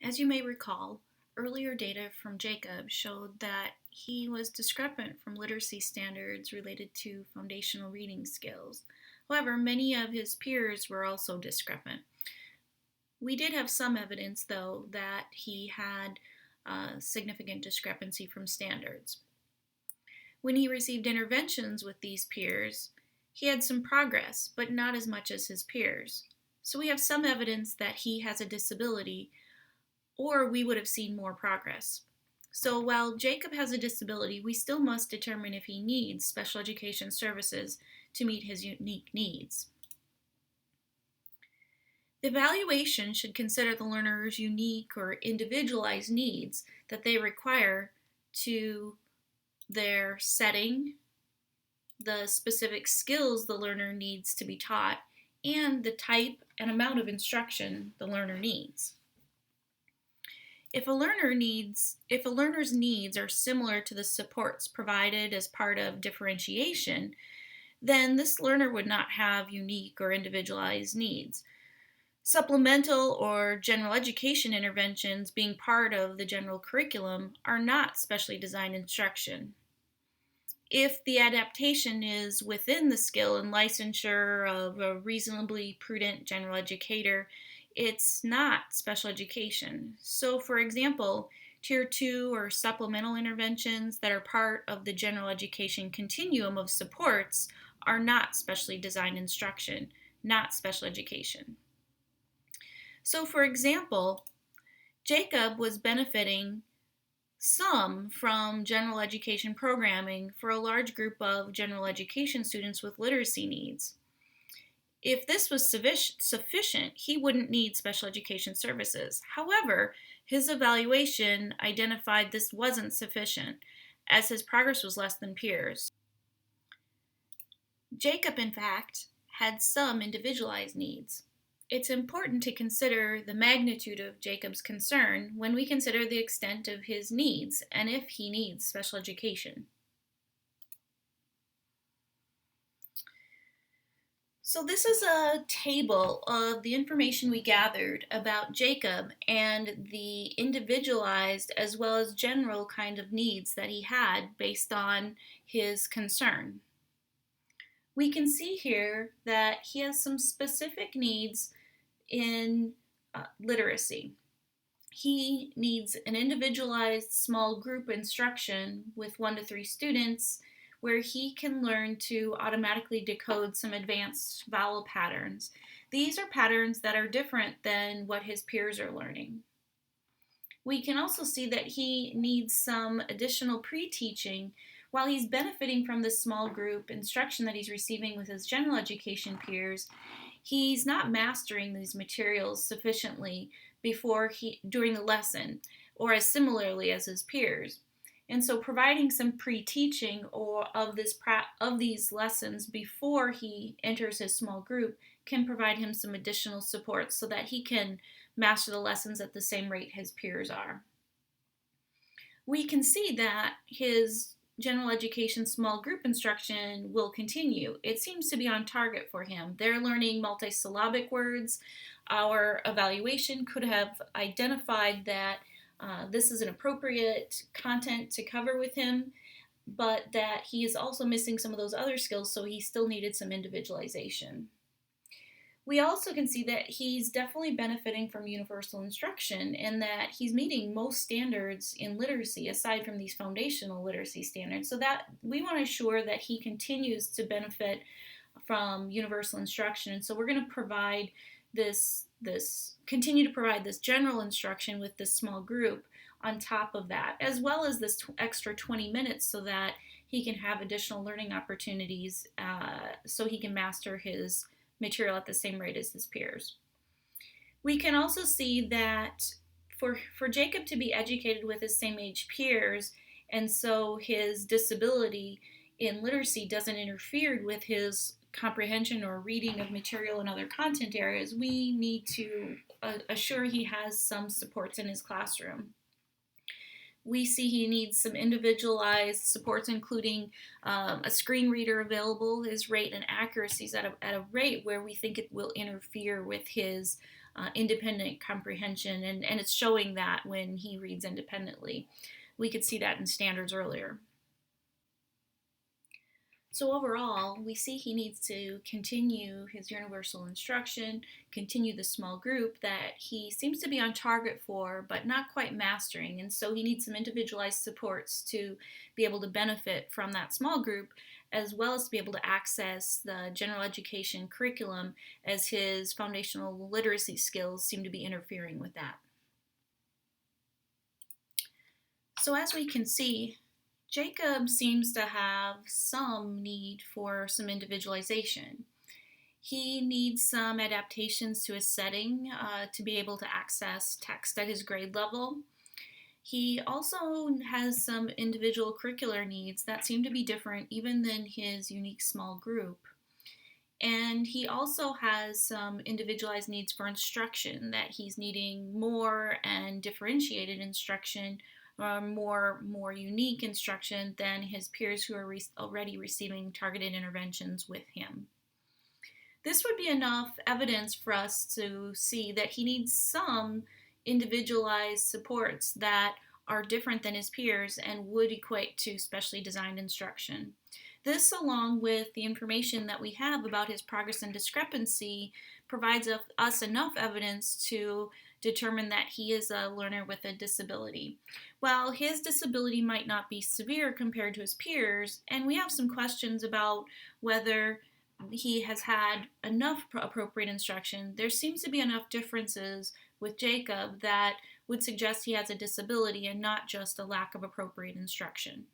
As you may recall, earlier data from Jacob showed that he was discrepant from literacy standards related to foundational reading skills. However, many of his peers were also discrepant. We did have some evidence, though, that he had significant discrepancy from standards. When he received interventions with these peers, he had some progress, but not as much as his peers. So we have some evidence that he has a disability, or we would have seen more progress. So while Jacob has a disability, we still must determine if he needs special education services to meet his unique needs. The evaluation should consider the learner's unique or individualized needs that they require to their setting, the specific skills the learner needs to be taught, and the type and amount of instruction the learner needs. If a learner's needs are similar to the supports provided as part of differentiation, then this learner would not have unique or individualized needs. Supplemental or general education interventions being part of the general curriculum are not specially designed instruction. If the adaptation is within the skill and licensure of a reasonably prudent general educator, it's not special education. So, for example, Tier 2 or supplemental interventions that are part of the general education continuum of supports are not specially designed instruction, not special education. So, for example, Jacob was benefiting some from general education programming for a large group of general education students with literacy needs. If this was sufficient, he wouldn't need special education services. However, his evaluation identified this wasn't sufficient, as his progress was less than peers. Jacob, in fact, had some individualized needs. It's important to consider the magnitude of Jacob's concern when we consider the extent of his needs and if he needs special education. So this is a table of the information we gathered about Jacob and the individualized as well as general kind of needs that he had based on his concern. We can see here that he has some specific needs in literacy. He needs an individualized small group instruction with 1 to 3 students where he can learn to automatically decode some advanced vowel patterns. These are patterns that are different than what his peers are learning. We can also see that he needs some additional pre-teaching. While he's benefiting from this small group instruction that he's receiving with his general education peers, he's not mastering these materials sufficiently during the lesson or as similarly as his peers. And so providing some pre-teaching of these lessons before he enters his small group can provide him some additional support so that he can master the lessons at the same rate his peers are. We can see that his general education small group instruction will continue. It seems to be on target for him. They're learning multisyllabic words. Our evaluation could have identified that this is an appropriate content to cover with him, but that he is also missing some of those other skills, so he still needed some individualization. We also can see that he's definitely benefiting from universal instruction and that he's meeting most standards in literacy aside from these foundational literacy standards. So that we want to ensure that he continues to benefit from universal instruction. And so we're going to provide continue to provide this general instruction with this small group on top of that, as well as this extra 20 minutes so that he can have additional learning opportunities so he can master his material at the same rate as his peers. We can also see that for Jacob to be educated with his same age peers, and so his disability in literacy doesn't interfere with his comprehension or reading of material in other content areas, we need to assure he has some supports in his classroom. We see he needs some individualized supports, including a screen reader available. His rate and accuracy is at a rate where we think it will interfere with his independent comprehension, and it's showing that when he reads independently. We could see that in standards earlier. So overall, we see he needs to continue his universal instruction, continue the small group that he seems to be on target for, but not quite mastering. And so he needs some individualized supports to be able to benefit from that small group, as well as to be able to access the general education curriculum, as his foundational literacy skills seem to be interfering with that. So as we can see, Jacob seems to have some need for some individualization. He needs some adaptations to his setting to be able to access text at his grade level. He also has some individual curricular needs that seem to be different even than his unique small group. And he also has some individualized needs for instruction, that he's needing more and differentiated instruction, or more unique instruction than his peers who are already receiving targeted interventions with him. This would be enough evidence for us to see that he needs some individualized supports that are different than his peers and would equate to specially designed instruction. This, along with the information that we have about his progress and discrepancy, provides us enough evidence to determine that he is a learner with a disability. While his disability might not be severe compared to his peers, and we have some questions about whether he has had enough appropriate instruction, there seems to be enough differences with Jacob that would suggest he has a disability and not just a lack of appropriate instruction.